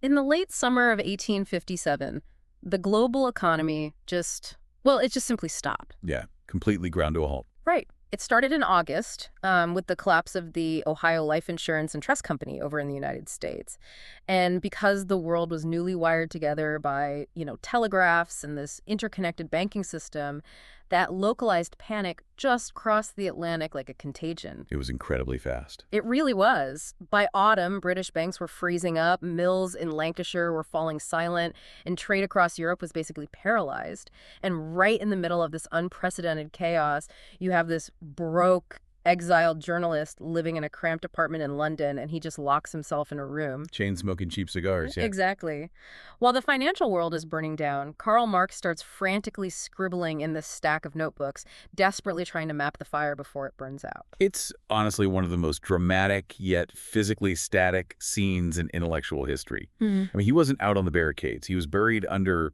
In the late summer of 1857, the global economy it just simply stopped. Yeah, completely ground to a halt. Right. It started in August with the collapse of the Ohio Life Insurance and Trust Company over in the United States. And because the world was newly wired together by, telegraphs and this interconnected banking system, that localized panic just crossed the Atlantic like a contagion. It was incredibly fast. It really was. By autumn, British banks were freezing up, mills in Lancashire were falling silent, and trade across Europe was basically paralyzed. And right in the middle of this unprecedented chaos, you have this broke, exiled journalist living in a cramped apartment in London, and he just locks himself in a room. Chain smoking cheap cigars, yeah. Exactly. While the financial world is burning down, Karl Marx starts frantically scribbling in this stack of notebooks, desperately trying to map the fire before it burns out. It's honestly one of the most dramatic yet physically static scenes in intellectual history. I mean, he wasn't out on the barricades. He was buried under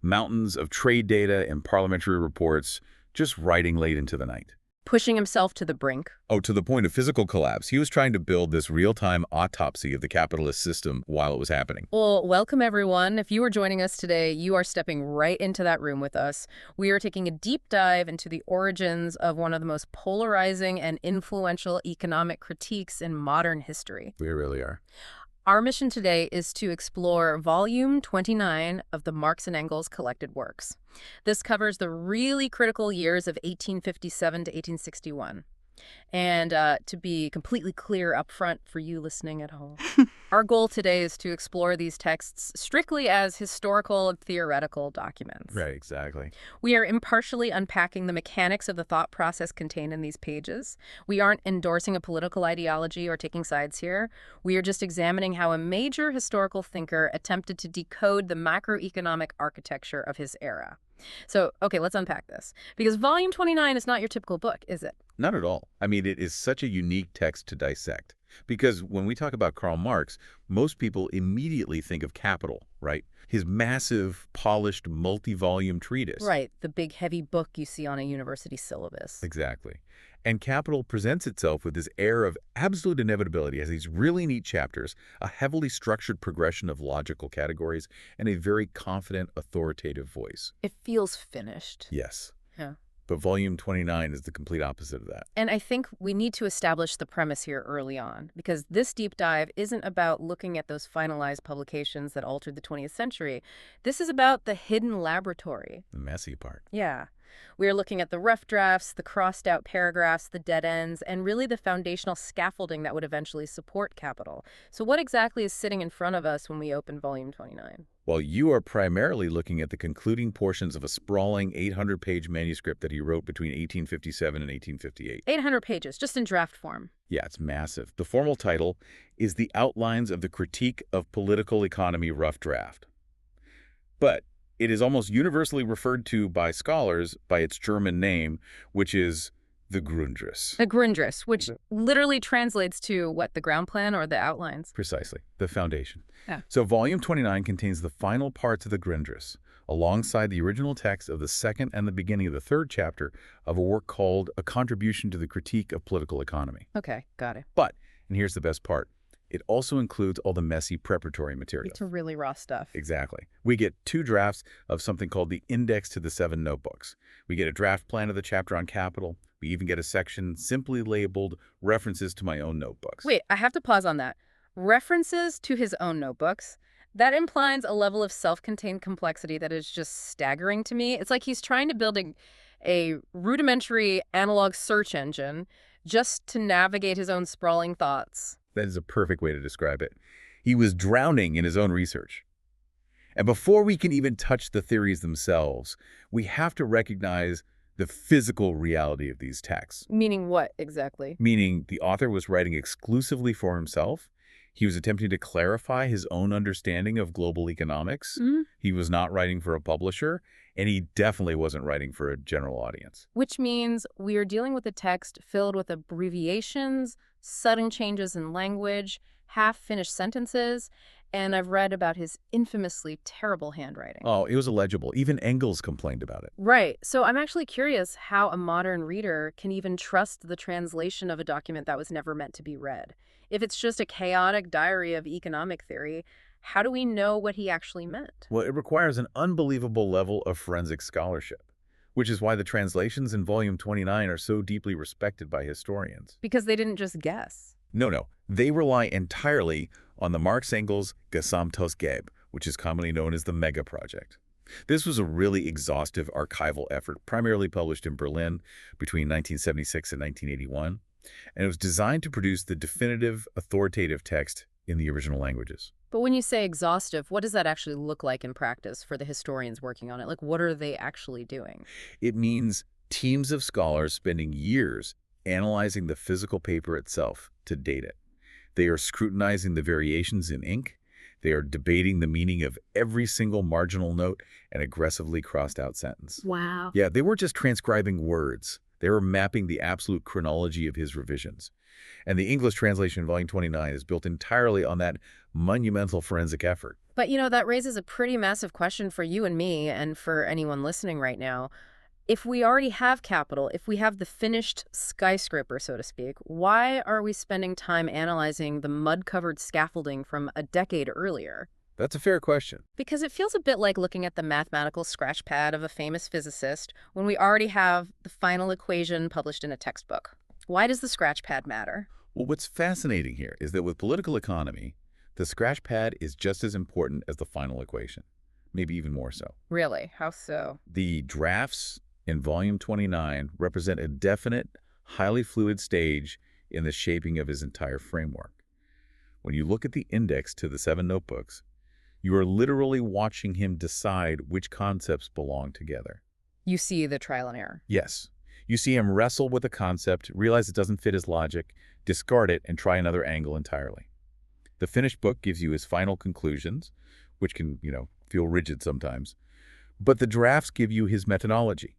mountains of trade data and parliamentary reports, just writing late into the night. Pushing himself to the brink. Oh, to the point of physical collapse. He was trying to build this real-time autopsy of the capitalist system while it was happening. Well, welcome everyone. If you are joining us today, you are stepping right into that room with us. We are taking a deep dive into the origins of one of the most polarizing and influential economic critiques in modern history. We really are. Our mission today is to explore Volume 29 of the Marx and Engels collected works. This covers the really critical years of 1857 to 1861. And to be completely clear up front for you listening at home, our goal today is to explore these texts strictly as historical and theoretical documents. Right, exactly. We are impartially unpacking the mechanics of the thought process contained in these pages. We aren't endorsing a political ideology or taking sides here. We are just examining how a major historical thinker attempted to decode the macroeconomic architecture of his era. So, okay, let's unpack this. Because Volume 29 is not your typical book, is it? Not at all. I mean, it is such a unique text to dissect. Because when we talk about Karl Marx, most people immediately think of Capital, right? His massive, polished, multi-volume treatise. Right, the big, heavy book you see on a university syllabus. Exactly. And Capital presents itself with this air of absolute inevitability, as these really neat chapters, a heavily structured progression of logical categories, and a very confident, authoritative voice. It feels finished. Yes. Yeah. But Volume 29 is the complete opposite of that. And I think we need to establish the premise here early on, because this deep dive isn't about looking at those finalized publications that altered the 20th century. This is about the hidden laboratory. The messy part. Yeah. We're looking at the rough drafts, the crossed out paragraphs, the dead ends, and really the foundational scaffolding that would eventually support Capital. So what exactly is sitting in front of us when we open Volume 29? Well, you are primarily looking at the concluding portions of a sprawling 800-page manuscript that he wrote between 1857 and 1858. 800 pages, just in draft form. Yeah, it's massive. The formal title is The Outlines of the Critique of Political Economy Rough Draft. But it is almost universally referred to by scholars by its German name, which is the Grundrisse. The Grundrisse, which literally translates to, what, the ground plan or the outlines? Precisely, the foundation. Yeah. So Volume 29 contains the final parts of the Grundrisse, alongside the original text of the second and the beginning of the third chapter of a work called A Contribution to the Critique of Political Economy. Okay, got it. But, and here's the best part, it also includes all the messy preparatory material. It's really raw stuff. Exactly. We get 2 drafts of something called the Index to the 7 Notebooks. We get a draft plan of the chapter on Capital. We even get a section simply labeled References to My Own Notebooks. Wait, I have to pause on that. References to his own notebooks? That implies a level of self-contained complexity that is just staggering to me. It's like he's trying to build a rudimentary analog search engine just to navigate his own sprawling thoughts. That is a perfect way to describe it. He was drowning in his own research. And before we can even touch the theories themselves, we have to recognize the physical reality of these texts. Meaning what exactly? Meaning the author was writing exclusively for himself. He was attempting to clarify his own understanding of global economics. He was not writing for a publisher, and he definitely wasn't writing for a general audience. Which means we are dealing with a text filled with abbreviations, sudden changes in language, half-finished sentences, and I've read about his infamously terrible handwriting. Oh, it was illegible. Even Engels complained about it. Right. So I'm actually curious how a modern reader can even trust the translation of a document that was never meant to be read. If it's just a chaotic diary of economic theory, How do we know what he actually meant? Well, it requires an unbelievable level of forensic scholarship, which is why the translations in Volume 29 are so deeply respected by historians. Because they didn't just guess. No. They rely entirely on the Marx Engels Gesamthausgabe, which is commonly known as the MEGA project. This was a really exhaustive archival effort, primarily published in Berlin between 1976 and 1981, and it was designed to produce the definitive, authoritative text in the original languages. But when you say exhaustive, what does that actually look like in practice for the historians working on it? Like, what are they actually doing? It means teams of scholars spending years analyzing the physical paper itself to date it. They are scrutinizing the variations in ink. They are debating the meaning of every single marginal note and aggressively crossed-out sentence. Wow. Yeah, they weren't just transcribing words. They were mapping the absolute chronology of his revisions. And the English translation in Volume 29 is built entirely on that monumental forensic effort. But, that raises a pretty massive question for you and me and for anyone listening right now. If we already have capital, if we have the finished skyscraper, so to speak, why are we spending time analyzing the mud-covered scaffolding from a decade earlier? That's a fair question. Because it feels a bit like looking at the mathematical scratch pad of a famous physicist when we already have the final equation published in a textbook. Why does the scratch pad matter? Well, what's fascinating here is that with political economy, the scratch pad is just as important as the final equation, maybe even more so. Really? How so? The drafts in Volume 29 represent a definite, highly fluid stage in the shaping of his entire framework. When you look at the index to the 7 notebooks, you are literally watching him decide which concepts belong together. You see the trial and error. Yes. You see him wrestle with a concept, realize it doesn't fit his logic, discard it, and try another angle entirely. The finished book gives you his final conclusions, which can, feel rigid sometimes. But the drafts give you his methodology.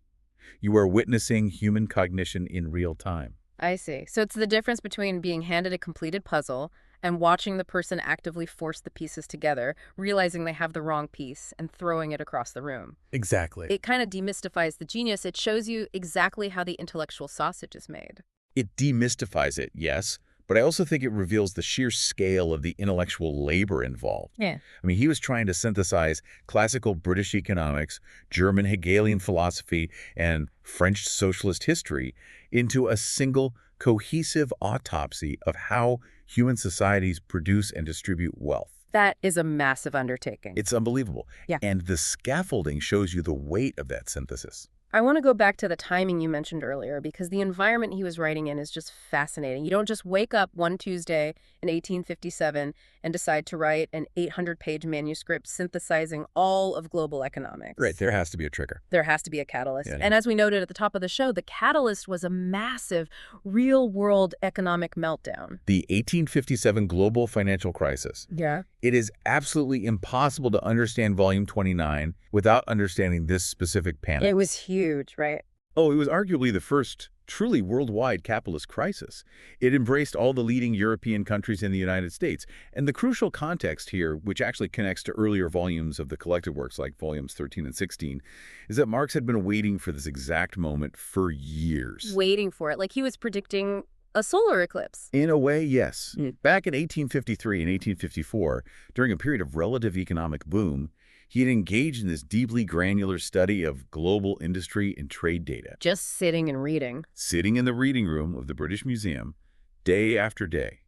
You are witnessing human cognition in real time. I see. So it's the difference between being handed a completed puzzle and watching the person actively force the pieces together, realizing they have the wrong piece, and throwing it across the room. Exactly. It kind of demystifies the genius. It shows you exactly how the intellectual sausage is made. It demystifies it, yes, but I also think it reveals the sheer scale of the intellectual labor involved. Yeah. I mean, he was trying to synthesize classical British economics, German Hegelian philosophy, and French socialist history into a single, cohesive autopsy of how human societies produce and distribute wealth. That is a massive undertaking. It's unbelievable. Yeah. And the scaffolding shows you the weight of that synthesis. I want to go back to the timing you mentioned earlier because the environment he was writing in is just fascinating. You don't just wake up one Tuesday in 1857 and decide to write an 800-page manuscript synthesizing all of global economics. Right, there has to be a trigger. There has to be a catalyst. Yeah. And as we noted at the top of the show, the catalyst was a massive real-world economic meltdown. The 1857 global financial crisis. Yeah. It is absolutely impossible to understand Volume 29 without understanding this specific panic. It was huge, right? Oh, it was arguably the first truly worldwide capitalist crisis. It embraced all the leading European countries in the United States. And the crucial context here, which actually connects to earlier volumes of the collected works like volumes 13 and 16, is that Marx had been waiting for this exact moment for years. Waiting for it, like he was predicting a solar eclipse. In a way, yes. Back in 1853 and 1854, during a period of relative economic boom, he had engaged in this deeply granular study of global industry and trade data. Just sitting and reading. Sitting in the reading room of the British Museum, day after day.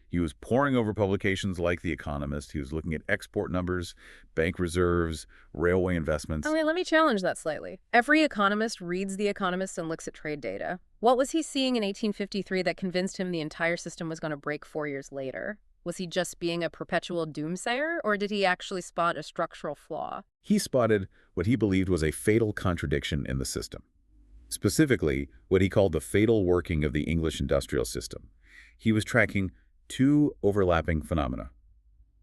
He was poring over publications like The Economist. He was looking at export numbers, bank reserves, railway investments. Okay, let me challenge that slightly. Every economist reads The Economist and looks at trade data. What was he seeing in 1853 that convinced him the entire system was going to break 4 years later? Was he just being a perpetual doomsayer, or did he actually spot a structural flaw? He spotted what he believed was a fatal contradiction in the system. Specifically, what he called the fatal working of the English industrial system. He was tracking 2 overlapping phenomena: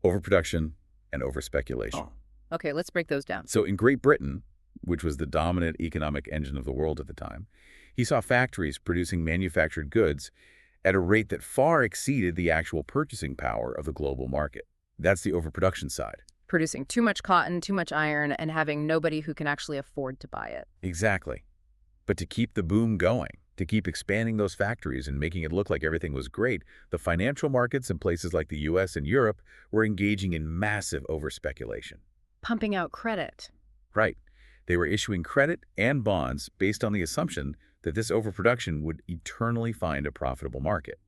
overproduction and overspeculation. Okay, let's break those down. So in Great Britain, which was the dominant economic engine of the world at the time, he saw factories producing manufactured goods at a rate that far exceeded the actual purchasing power of the global market. That's the overproduction side. Producing too much cotton, too much iron, and having nobody who can actually afford to buy it. Exactly. But to keep the boom going, To keep expanding those factories and making it look like everything was great, the financial markets in places like the US and Europe were engaging in massive overspeculation. Pumping out credit. Right. They were issuing credit and bonds based on the assumption that this overproduction would eternally find a profitable market.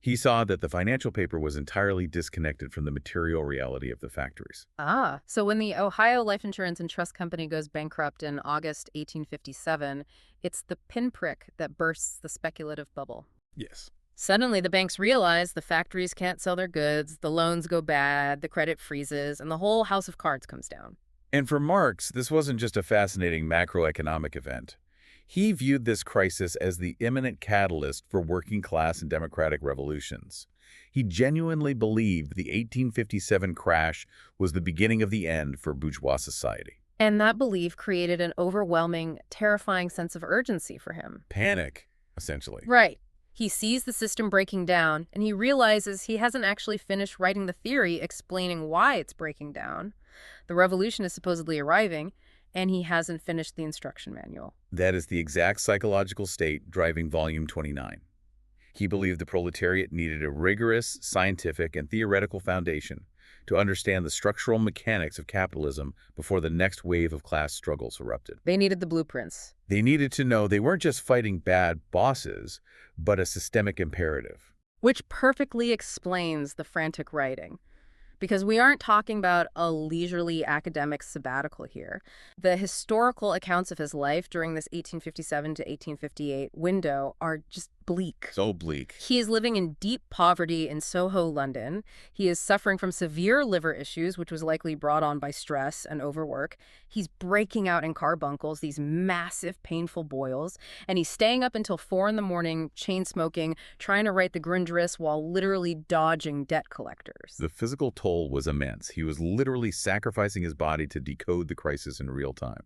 He saw that the financial paper was entirely disconnected from the material reality of the factories. Ah, so when the Ohio Life Insurance and Trust Company goes bankrupt in August 1857, it's the pinprick that bursts the speculative bubble. Yes. Suddenly, the banks realize the factories can't sell their goods, the loans go bad, the credit freezes, and the whole house of cards comes down. And for Marx, this wasn't just a fascinating macroeconomic event. He viewed this crisis as the imminent catalyst for working-class and democratic revolutions. He genuinely believed the 1857 crash was the beginning of the end for bourgeois society. And that belief created an overwhelming, terrifying sense of urgency for him. Panic, essentially. Right. He sees the system breaking down, and he realizes he hasn't actually finished writing the theory explaining why it's breaking down. The revolution is supposedly arriving, and he hasn't finished the instruction manual. That is the exact psychological state driving Volume 29. He believed the proletariat needed a rigorous, scientific, and theoretical foundation to understand the structural mechanics of capitalism before the next wave of class struggles erupted. They needed the blueprints. They needed to know they weren't just fighting bad bosses, but a systemic imperative. Which perfectly explains the frantic writing. Because we aren't talking about a leisurely academic sabbatical here. The historical accounts of his life during this 1857 to 1858 window are just bleak. So bleak. He is living in deep poverty in Soho, London. He is suffering from severe liver issues, which was likely brought on by stress and overwork. He's breaking out in carbuncles, these massive, painful boils, and he's staying up until 4 in the morning, chain smoking, trying to write the Grundrisse while literally dodging debt collectors. The physical toll was immense. He was literally sacrificing his body to decode the crisis in real time.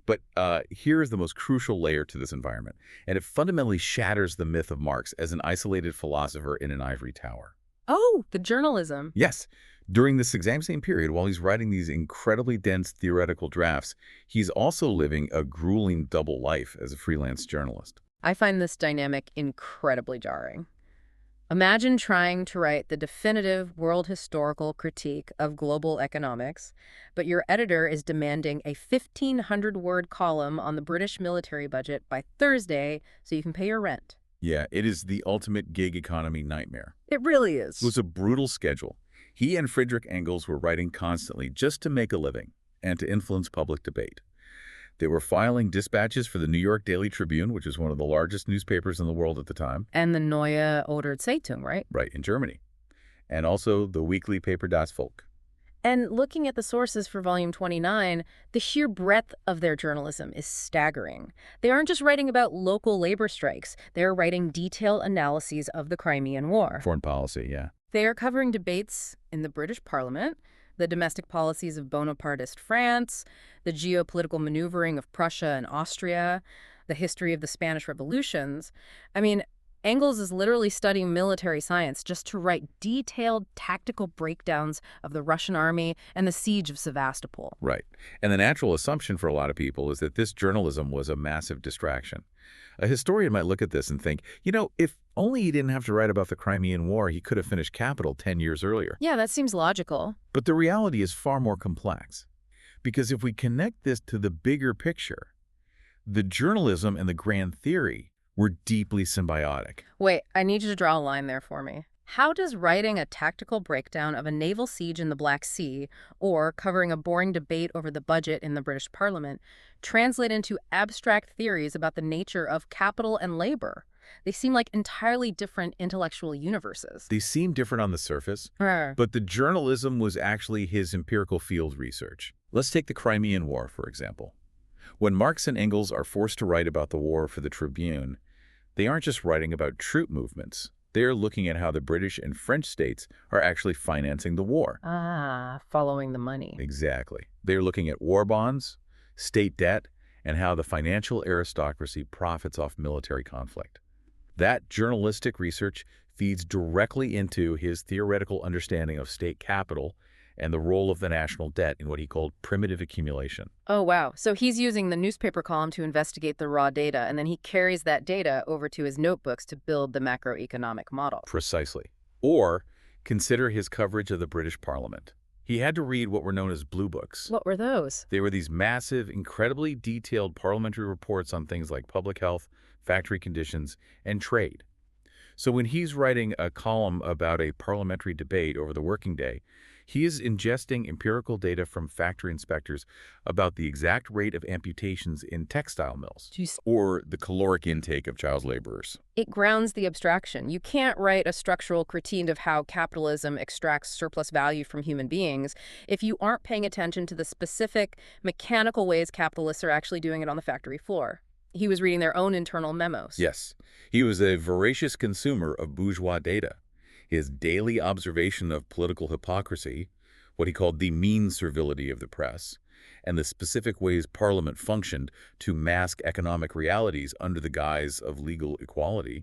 But here is the most crucial layer to this environment, and it fundamentally shatters the myth of Marx as an isolated philosopher in an ivory tower. Oh, the journalism. Yes. During this exact same period, while he's writing these incredibly dense theoretical drafts, he's also living a grueling double life as a freelance journalist. I find this dynamic incredibly jarring. Imagine trying to write the definitive world historical critique of global economics, but your editor is demanding a 1,500-word column on the British military budget by Thursday so you can pay your rent. Yeah, it is the ultimate gig economy nightmare. It really is. It was a brutal schedule. He and Friedrich Engels were writing constantly just to make a living and to influence public debate. They were filing dispatches for the New York Daily Tribune, which is one of the largest newspapers in the world at the time. And the Neue oder Zeitung, right? Right, in Germany. And also the weekly paper Das Volk. And looking at the sources for Volume 29, the sheer breadth of their journalism is staggering. They aren't just writing about local labor strikes. They're writing detailed analyses of the Crimean War. Foreign policy, yeah. They are covering debates in the British Parliament, the domestic policies of Bonapartist France, the geopolitical maneuvering of Prussia and Austria, the history of the Spanish revolutions. I mean, Engels is literally studying military science just to write detailed tactical breakdowns of the Russian army and the siege of Sevastopol. Right. And the natural assumption for a lot of people is that this journalism was a massive distraction. A historian might look at this and think, you know, if only he didn't have to write about the Crimean War, he could have finished Capital 10 years earlier. Yeah, that seems logical. But the reality is far more complex. Because if we connect this to the bigger picture, the journalism and the grand theory were deeply symbiotic. Wait, I need you to draw a line there for me. How does writing a tactical breakdown of a naval siege in the Black Sea or covering a boring debate over the budget in the British Parliament translate into abstract theories about the nature of capital and labor? They seem like entirely different intellectual universes. They seem different on the surface, But but the journalism was actually his empirical field research. Let's take the Crimean War, for example. When Marx and Engels are forced to write about the war for the Tribune, they aren't just writing about troop movements. They're looking at how the British and French states are actually financing the war. Following the money. Exactly. They're looking at war bonds, state debt, and how the financial aristocracy profits off military conflict. That journalistic research feeds directly into his theoretical understanding of state capital and the role of the national debt in what he called primitive accumulation. Oh, wow. So he's using the newspaper column to investigate the raw data, and then he carries that data over to his notebooks to build the macroeconomic model. Precisely. Or consider his coverage of the British Parliament. He had to read what were known as blue books. What were those? They were these massive, incredibly detailed parliamentary reports on things like public health, factory conditions, and trade. So when he's writing a column about a parliamentary debate over the working day, he is ingesting empirical data from factory inspectors about the exact rate of amputations in textile mills or the caloric intake of child laborers. It grounds the abstraction. You can't write a structural critique of how capitalism extracts surplus value from human beings if you aren't paying attention to the specific mechanical ways capitalists are actually doing it on the factory floor. He was reading their own internal memos. Yes, he was a voracious consumer of bourgeois data. His daily observation of political hypocrisy, what he called the mean servility of the press, and the specific ways Parliament functioned to mask economic realities under the guise of legal equality,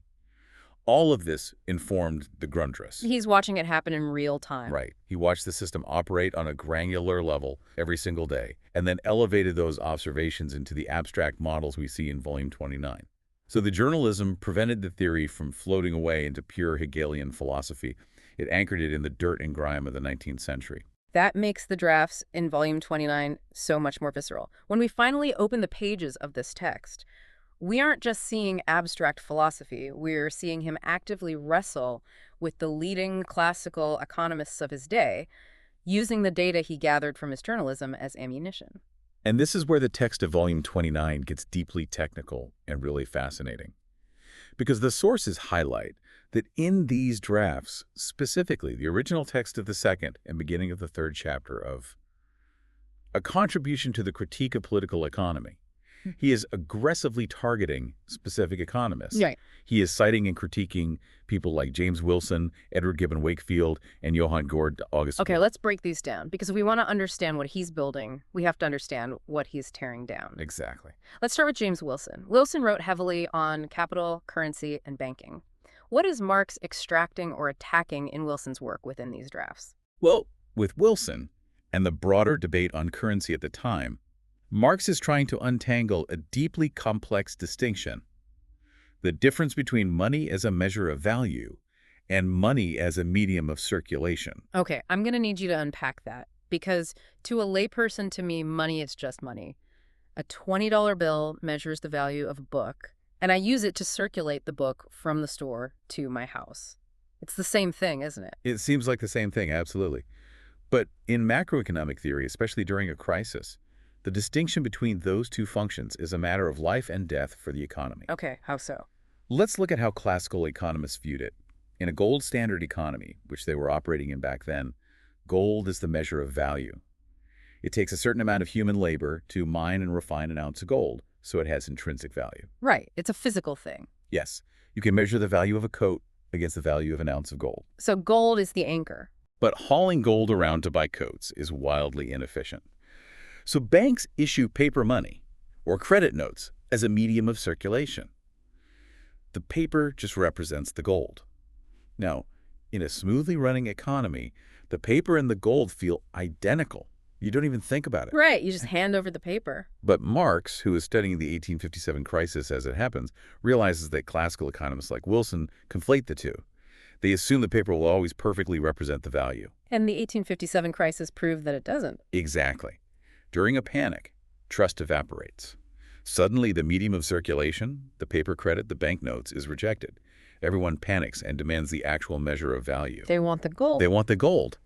all of this informed the Grundrisse. He's watching it happen in real time. Right. He watched the system operate on a granular level every single day, and then elevated those observations into the abstract models we see in Volume 29. So the journalism prevented the theory from floating away into pure Hegelian philosophy. It anchored it in the dirt and grime of the 19th century. That makes the drafts in Volume 29 so much more visceral. When we finally open the pages of this text, we aren't just seeing abstract philosophy. We're seeing him actively wrestle with the leading classical economists of his day, using the data he gathered from his journalism as ammunition. And this is where the text of Volume 29 gets deeply technical and really fascinating. Because the sources highlight that in these drafts, specifically the original text of the second and beginning of the third chapter of A Contribution to the Critique of Political Economy, he is aggressively targeting specific economists. Right. He is citing and critiquing people like James Wilson, Edward Gibbon Wakefield, and Johann Gord August. Okay, let's break these down, because if we want to understand what he's building, we have to understand what he's tearing down. Exactly. Let's start with James Wilson. Wilson wrote heavily on capital, currency, and banking. What is Marx extracting or attacking in Wilson's work within these drafts? Well, with Wilson and the broader debate on currency at the time, Marx is trying to untangle a deeply complex distinction: the difference between money as a measure of value and money as a medium of circulation. Okay, I'm going to need you to unpack that, because to a layperson, to me, money is just money. A $20 bill measures the value of a book, and I use it to circulate the book from the store to my house. It's the same thing, isn't it? It seems like the same thing, absolutely. But in macroeconomic theory, especially during a crisis, the distinction between those two functions is a matter of life and death for the economy. Okay, how so? Let's look at how classical economists viewed it. In a gold standard economy, which they were operating in back then, gold is the measure of value. It takes a certain amount of human labor to mine and refine an ounce of gold, so it has intrinsic value. Right, it's a physical thing. Yes, you can measure the value of a coat against the value of an ounce of gold. So gold is the anchor. But hauling gold around to buy coats is wildly inefficient. So banks issue paper money, or credit notes, as a medium of circulation. The paper just represents the gold. Now, in a smoothly running economy, the paper and the gold feel identical. You don't even think about it. Right, you just hand over the paper. But Marx, who is studying the 1857 crisis as it happens, realizes that classical economists like Wilson conflate the two. They assume the paper will always perfectly represent the value. And the 1857 crisis proved that it doesn't. Exactly. During a panic, trust evaporates. Suddenly, the medium of circulation, the paper credit, the banknotes, is rejected. Everyone panics and demands the actual measure of value. They want the gold. They want the gold.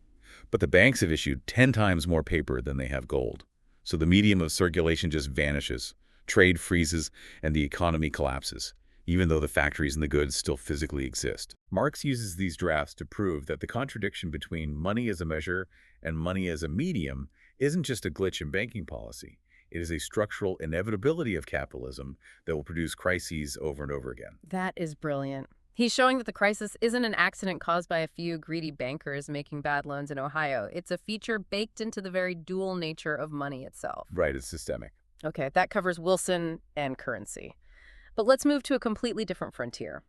But the banks have issued 10 times more paper than they have gold. So the medium of circulation just vanishes. Trade freezes and the economy collapses, even though the factories and the goods still physically exist. Marx uses these drafts to prove that the contradiction between money as a measure and money as a medium isn't just a glitch in banking policy. It is a structural inevitability of capitalism that will produce crises over and over again. That is brilliant. He's showing that the crisis isn't an accident caused by a few greedy bankers making bad loans in Ohio. It's a feature baked into the very dual nature of money itself. Right, it's systemic. Okay, that covers Wilson and currency. But let's move to a completely different frontier.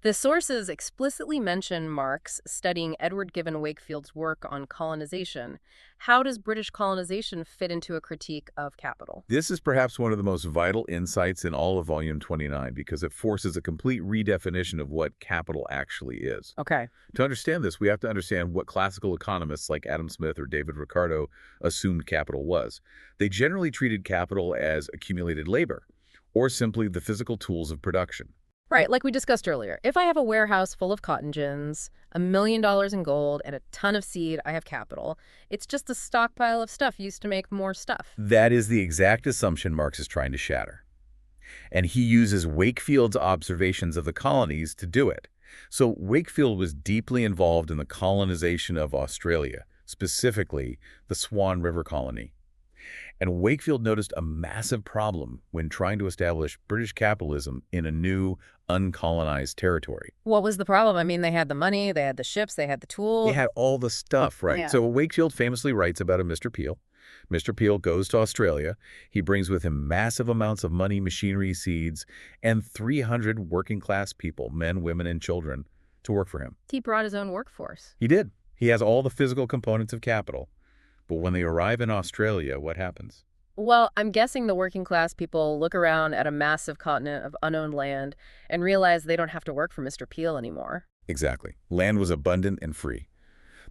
The sources explicitly mention Marx studying Edward Gibbon Wakefield's work on colonization. How does British colonization fit into a critique of capital? This is perhaps one of the most vital insights in all of Volume 29 because it forces a complete redefinition of what capital actually is. Okay. To understand this, we have to understand what classical economists like Adam Smith or David Ricardo assumed capital was. They generally treated capital as accumulated labor, or simply the physical tools of production. Right, like we discussed earlier. If I have a warehouse full of cotton gins, $1 million in gold, and a ton of seed, I have capital. It's just a stockpile of stuff used to make more stuff. That is the exact assumption Marx is trying to shatter. And he uses Wakefield's observations of the colonies to do it. So Wakefield was deeply involved in the colonization of Australia, specifically the Swan River colony. And Wakefield noticed a massive problem when trying to establish British capitalism in a new, uncolonized territory. What was the problem? I mean, they had the money, they had the ships, they had the They tools. had all the stuff, right? Yeah. So Wakefield famously writes about a Mr. Peel. Mr. Peel goes to Australia. He brings with him massive amounts of money, machinery, seeds, and 300 working-class people, men, women, and children, to work for him. He brought his own workforce. He did. He has all the physical components of capital. But when they arrive in Australia, what happens? Well, I'm guessing the working class people look around at a massive continent of unowned land and realize they don't have to work for Mr. Peel anymore. Exactly. Land was abundant and free.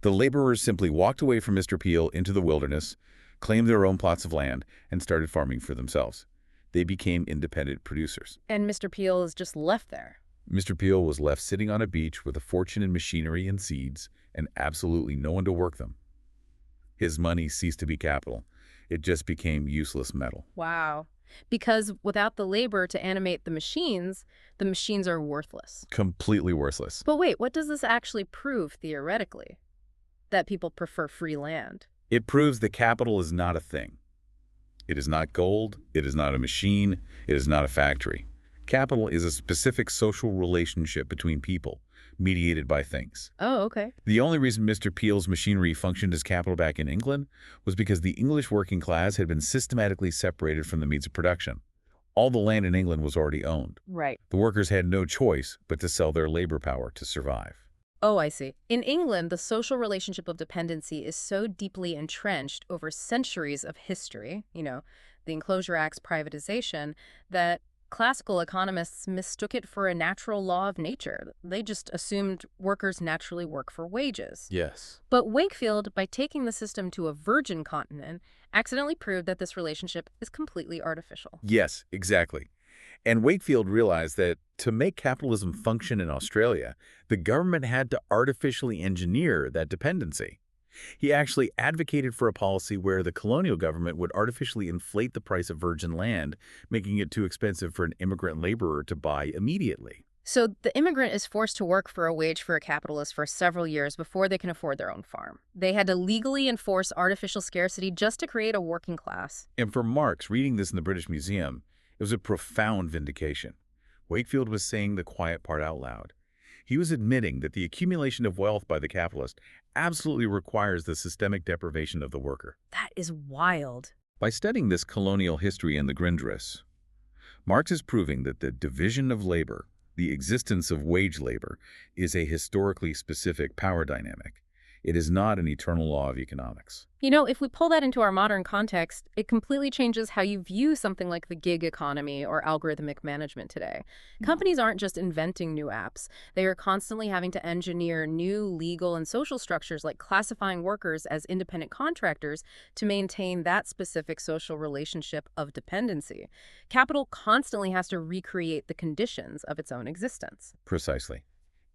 The laborers simply walked away from Mr. Peel into the wilderness, claimed their own plots of land, and started farming for themselves. They became independent producers. And Mr. Peel is just left there. Mr. Peel was left sitting on a beach with a fortune in machinery and seeds and absolutely no one to work them. His money ceased to be capital. It just became useless metal. Wow. Because without the labor to animate the machines are worthless. Completely worthless. But wait, what does this actually prove theoretically? That people prefer free land. It proves that capital is not a thing. It is not gold. It is not a machine. It is not a factory. Capital is a specific social relationship between people, mediated by things. Oh, okay. The only reason Mr. Peel's machinery functioned as capital back in England was because the English working class had been systematically separated from the means of production. All the land in England was already owned. Right. The workers had no choice but to sell their labor power to survive. Oh, I see. In England, the social relationship of dependency is so deeply entrenched over centuries of history, the Enclosure Act's privatization, that classical economists mistook it for a natural law of nature. They just assumed workers naturally work for wages. Yes. But Wakefield, by taking the system to a virgin continent, accidentally proved that this relationship is completely artificial. Yes, exactly. And Wakefield realized that to make capitalism function in Australia, the government had to artificially engineer that dependency. He actually advocated for a policy where the colonial government would artificially inflate the price of virgin land, making it too expensive for an immigrant laborer to buy immediately. So the immigrant is forced to work for a wage for a capitalist for several years before they can afford their own farm. They had to legally enforce artificial scarcity just to create a working class. And for Marx, reading this in the British Museum, it was a profound vindication. Wakefield was saying the quiet part out loud. He was admitting that the accumulation of wealth by the capitalist absolutely requires the systemic deprivation of the worker. That is wild. By studying this colonial history in the Grundrisse, Marx is proving that the division of labor, the existence of wage labor, is a historically specific power dynamic. It is not an eternal law of economics. If we pull that into our modern context, it completely changes how you view something like the gig economy or algorithmic management today. Companies aren't just inventing new apps. They are constantly having to engineer new legal and social structures like classifying workers as independent contractors to maintain that specific social relationship of dependency. Capital constantly has to recreate the conditions of its own existence. Precisely.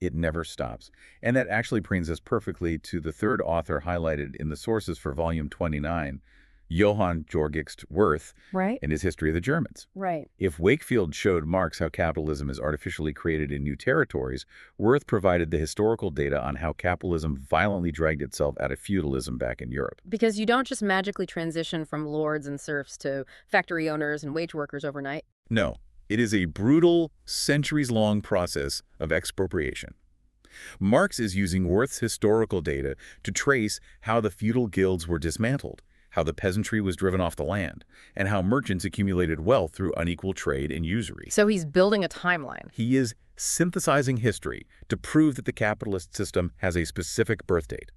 It never stops. And that actually brings us perfectly to the third author highlighted in the sources for Volume 29, Johann Georgist Wirth, Right. and his History of the Germans. Right. If Wakefield showed Marx how capitalism is artificially created in new territories, Wirth provided the historical data on how capitalism violently dragged itself out of feudalism back in Europe. Because you don't just magically transition from lords and serfs to factory owners and wage workers overnight. No. It is a brutal, centuries-long process of expropriation. Marx is using Wirth's historical data to trace how the feudal guilds were dismantled, how the peasantry was driven off the land, and how merchants accumulated wealth through unequal trade and usury. So he's building a timeline. He is synthesizing history to prove that the capitalist system has a specific birth date.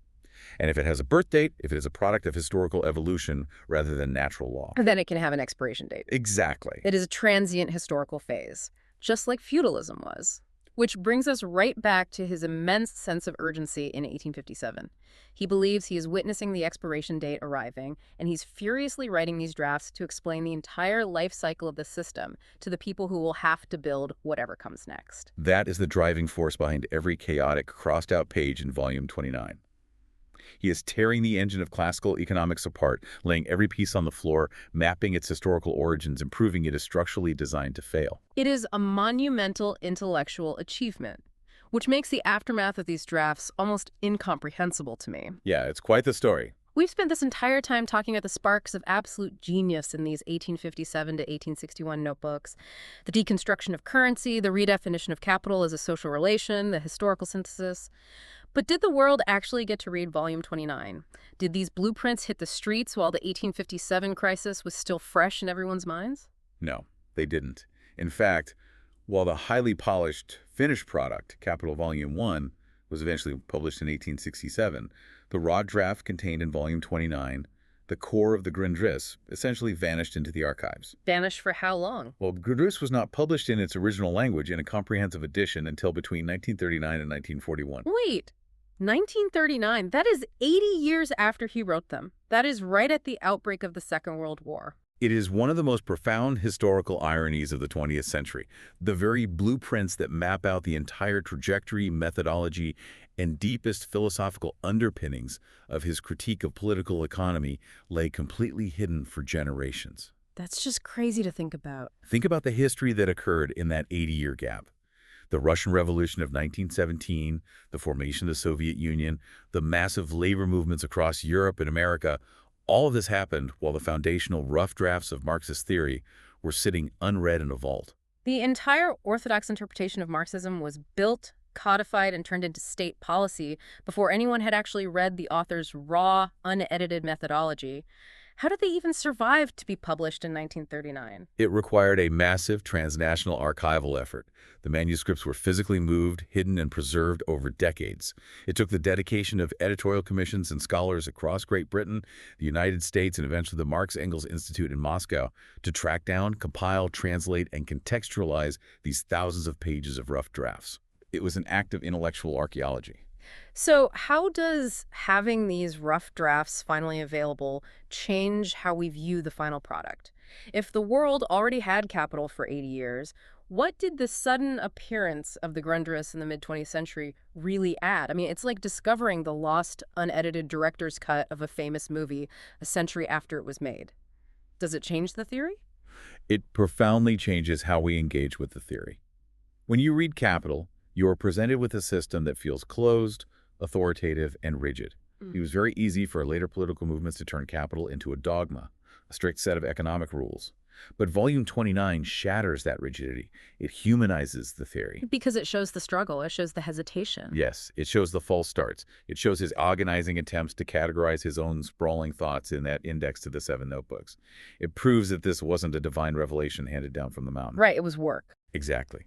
And if it has a birth date, if it is a product of historical evolution rather than natural law. Then it can have an expiration date. Exactly. It is a transient historical phase, just like feudalism was. Which brings us right back to his immense sense of urgency in 1857. He believes he is witnessing the expiration date arriving, and he's furiously writing these drafts to explain the entire life cycle of the system to the people who will have to build whatever comes next. That is the driving force behind every chaotic, crossed-out page in Volume 29. He is tearing the engine of classical economics apart, laying every piece on the floor, mapping its historical origins, and proving it is structurally designed to fail. It is a monumental intellectual achievement, which makes the aftermath of these drafts almost incomprehensible to me. Yeah, it's quite the story. We've spent this entire time talking about the sparks of absolute genius in these 1857 to 1861 notebooks, the deconstruction of currency, the redefinition of capital as a social relation, the historical synthesis. But did the world actually get to read Volume 29? Did these blueprints hit the streets while the 1857 crisis was still fresh in everyone's minds? No, they didn't. In fact, while the highly polished finished product, Capital Volume 1, was eventually published in 1867, the raw draft contained in Volume 29, the core of the Grundrisse, essentially vanished into the archives. Vanished for how long? Well, Grundrisse was not published in its original language in a comprehensive edition until between 1939 and 1941. Wait, 1939, that is 80 years after he wrote them. That is right at the outbreak of the Second World War. It is one of the most profound historical ironies of the 20th century. The very blueprints that map out the entire trajectory, methodology, and deepest philosophical underpinnings of his critique of political economy lay completely hidden for generations. That's just crazy to think about. Think about the history that occurred in that 80-year gap. The Russian Revolution of 1917, the formation of the Soviet Union, the massive labor movements across Europe and America, all of this happened while the foundational rough drafts of Marxist theory were sitting unread in a vault. The entire orthodox interpretation of Marxism was built, codified, and turned into state policy before anyone had actually read the author's raw, unedited methodology. How did they even survive to be published in 1939? It required a massive transnational archival effort. The manuscripts were physically moved, hidden, and preserved over decades. It took the dedication of editorial commissions and scholars across Great Britain, the United States, and eventually the Marx Engels Institute in Moscow to track down, compile, translate, and contextualize these thousands of pages of rough drafts. It was an act of intellectual archaeology. So how does having these rough drafts finally available change how we view the final product? If the world already had capital for 80 years, what did the sudden appearance of the Grundrisse in the mid-20th century really add? I mean, it's like discovering the lost, unedited director's cut of a famous movie a century after it was made. Does it change the theory? It profoundly changes how we engage with the theory. When you read Capital, you are presented with a system that feels closed, authoritative, and rigid. It was very easy for later political movements to turn capital into a dogma, a strict set of economic rules. But Volume 29 shatters that rigidity. It humanizes the theory. Because it shows the struggle. It shows the hesitation. Yes, it shows the false starts. It shows his agonizing attempts to categorize his own sprawling thoughts in that index to the 7 notebooks. It proves that this wasn't a divine revelation handed down from the mountain. Right, it was work. Exactly.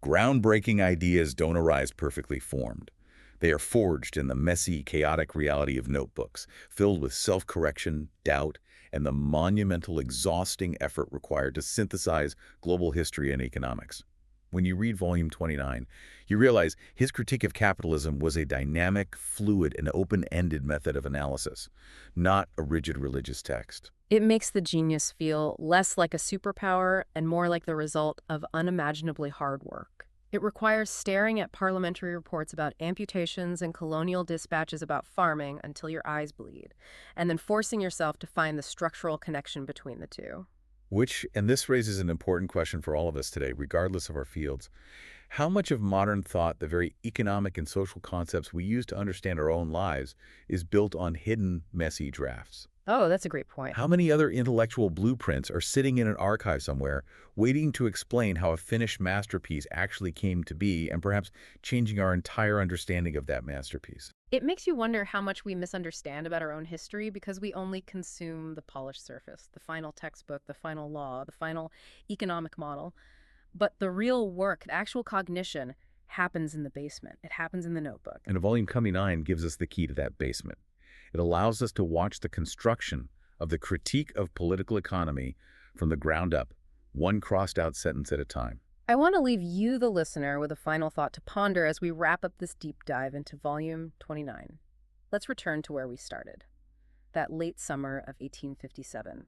Groundbreaking ideas don't arise perfectly formed. They are forged in the messy, chaotic reality of notebooks, filled with self-correction, doubt, and the monumental, exhausting effort required to synthesize global history and economics. When you read Volume 29, you realize his critique of capitalism was a dynamic, fluid, and open-ended method of analysis, not a rigid religious text. It makes the genius feel less like a superpower and more like the result of unimaginably hard work. It requires staring at parliamentary reports about amputations and colonial dispatches about farming until your eyes bleed, and then forcing yourself to find the structural connection between the two. And this raises an important question for all of us today, regardless of our fields. How much of modern thought, the very economic and social concepts we use to understand our own lives, is built on hidden, messy drafts? Oh, that's a great point. How many other intellectual blueprints are sitting in an archive somewhere, waiting to explain how a finished masterpiece actually came to be and perhaps changing our entire understanding of that masterpiece? It makes you wonder how much we misunderstand about our own history because we only consume the polished surface, the final textbook, the final law, the final economic model. But the real work, the actual cognition, happens in the basement. It happens in the notebook. And a volume coming 9 gives us the key to that basement. It allows us to watch the construction of the critique of political economy from the ground up, one crossed-out sentence at a time. I want to leave you, the listener, with a final thought to ponder as we wrap up this deep dive into Volume 29. Let's return to where we started, that late summer of 1857.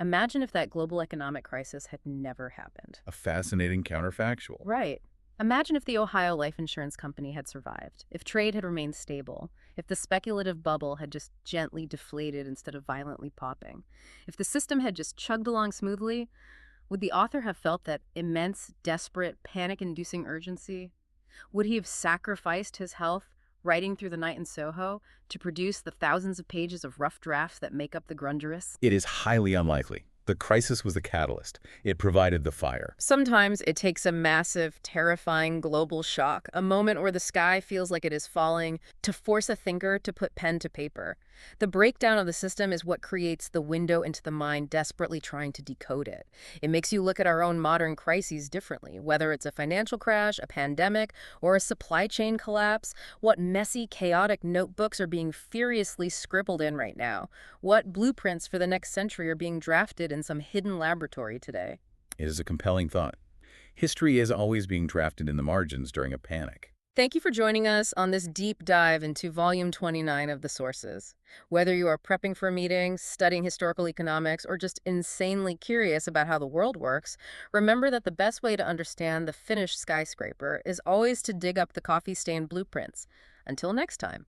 Imagine if that global economic crisis had never happened. A fascinating counterfactual. Right. Imagine if the Ohio Life Insurance Company had survived, if trade had remained stable, if the speculative bubble had just gently deflated instead of violently popping, if the system had just chugged along smoothly. Would the author have felt that immense, desperate, panic-inducing urgency? Would he have sacrificed his health, writing through the night in Soho, to produce the thousands of pages of rough drafts that make up the Grundrisse? It is highly unlikely. The crisis was the catalyst. It provided the fire. Sometimes it takes a massive, terrifying global shock, a moment where the sky feels like it is falling, to force a thinker to put pen to paper. The breakdown of the system is what creates the window into the mind desperately trying to decode it. It makes you look at our own modern crises differently, whether it's a financial crash, a pandemic, or a supply chain collapse. What messy, chaotic notebooks are being furiously scribbled in right now? What blueprints for the next century are being drafted in some hidden laboratory today? It is a compelling thought. History is always being drafted in the margins during a panic. Thank you for joining us on this deep dive into Volume 29 of The Sources. Whether you are prepping for a meeting, studying historical economics, or just insanely curious about how the world works, remember that the best way to understand the finished skyscraper is always to dig up the coffee-stained blueprints. Until next time.